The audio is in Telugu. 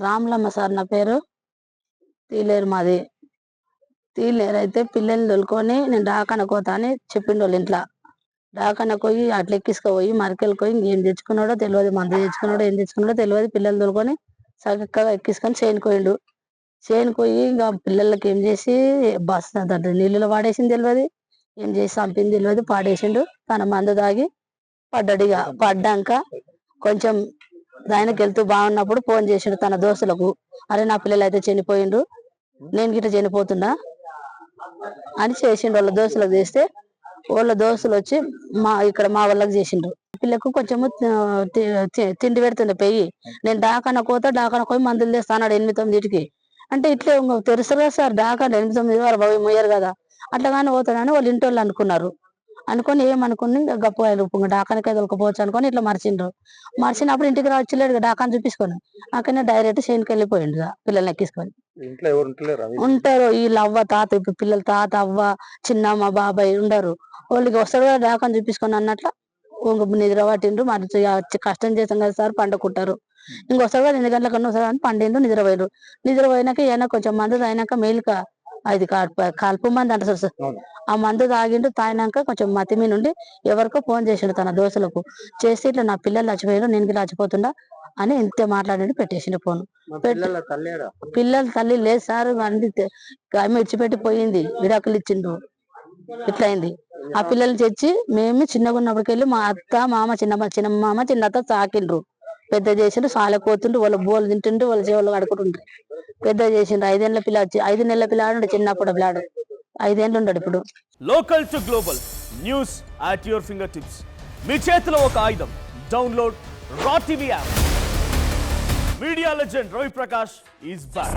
రాములమ్మ సార్ నా పేరు. తీలేరు మాది. తీలేరు అయితే పిల్లల్ని తోలుకొని నేను డాకనకు పోతా అని చెప్పిండు వాళ్ళ ఇంట్లో. డాకనకు పోయి అట్లా ఎక్కించుకుపోయి మరకెళ్ళకి పోయి ఏం తెచ్చుకున్నాడో తెలియదు, మందు తెచ్చుకున్నాడో ఏం తెచ్చుకున్నాడో తెలియదు. పిల్లలు తోలుకొని చక్కగా ఎక్కించుకొని చేనుకు పోయిండు. చేనుకు పోయి ఇంకా పిల్లలకి ఏం చేసి బస్ అంటే నీళ్ళలో వాడేసింది తెలియదు, ఏం చేసి చంపింది తెలియదు, పాడేసిండు. తన మందు తాగి పడ్డాడు. ఇక పడ్డాక కొంచెం ఆయనకి వెళ్తూ బాగున్నప్పుడు ఫోన్ చేసిండు తన దోస్తులకు, అరే నా పిల్లలు అయితే చనిపోయిండు, నేను గిట్ట చనిపోతున్నా అని చేసిండు. వాళ్ళ దోస్తులకు చేస్తే వాళ్ళ దోస్తులు వచ్చి ఇక్కడ మా వాళ్ళకి చేసిండ్రు. పిల్లకు కొంచెము తిండి పెడుతుండే పెయ్యి. నేను డాకన పోయి మందులు తెస్తాను 8-9కి అంటే ఇట్లే తెలుసు కదా సార్, డాకన 8-9 వారు బాబు మోయ్యారు కదా, అట్లాగానే పోతానని వాళ్ళ ఇంటి వాళ్ళు అనుకున్నారు. అనుకొని ఏమనుకుని గప్ప డాకానికే దొరకపోవచ్చు అనుకొని ఇట్లా మర్చిండ్రు. మర్చినప్పుడు ఇంటికి రావచ్చులేడు డాకాని చూపించుకొని, అక్కడనే డైరెక్ట్ చేనుకి వెళ్ళిపోయిండు పిల్లల్ని ఎక్కించుకొని. ఉంటారు వీళ్ళు అవ్వ తాత, ఇప్పుడు పిల్లల తాత అవ్వ చిన్నమ్మ బాబాయ్ ఉండరు. వాళ్ళకి వస్తాడు కదా డాకాని చూపించుకొని అన్నట్ల నిద్ర పట్టిండ్రు. మరి కష్టం చేస్తాం కదా సార్ పండుకుంటారు, ఇంకొస్తాడు కదా 8 గంటల కన్నా వస్తాడు అని పండిండ్రు. నిద్రపోయారు. నిద్రపోయినాక ఏమైనా కొంచెం మందు తాగినాక మేలుక అది కాల్పు మంది అంటారు సార్, ఆ మందు తాగిండు. తాగినాక కొంచెం మతి మీద నుండి ఎవరికో ఫోన్ చేసిండు తన దోస్తులకు. చేసి ఇట్లా నా పిల్లలు చచ్చిపోయారు, నేను చచ్చిపోతుండా అని ఇంతే మాట్లాడి పెట్టేసిండు ఫోన్. పిల్లల తల్లి లేదు సార్, ఆమె ఇచ్చిపెట్టి పోయింది, విడాకులు ఇచ్చిండ్రు. ఇట్లా అయింది. ఆ పిల్లల్ని తెచ్చి మేము చిన్నగా ఉన్నప్పటికెళ్ళి మా అత్త మామ చిన్న మామ చిన్న అత్త సాకిండ్రు, పెద్ద చేసిండ్రు. సాలెపోతుండ్రు, వాళ్ళ బోలు తింటుండ్రు, వాళ్ళ చెవులు కడుకుంటుండ్రు. పెద్ద చేసిండ్రు. 5 ఏళ్ళ పిల్ల 5 నెలల పిల్లాడు చిన్నప్పుడు పిల్లాడు 5 ఏళ్ళు ఉన్నాడు ఇప్పుడు. Local to global news at your fingertips. మీ చేతిలో ఒక ఆయుధం. Download Raw TV app. Media legend Ravi Prakash is back.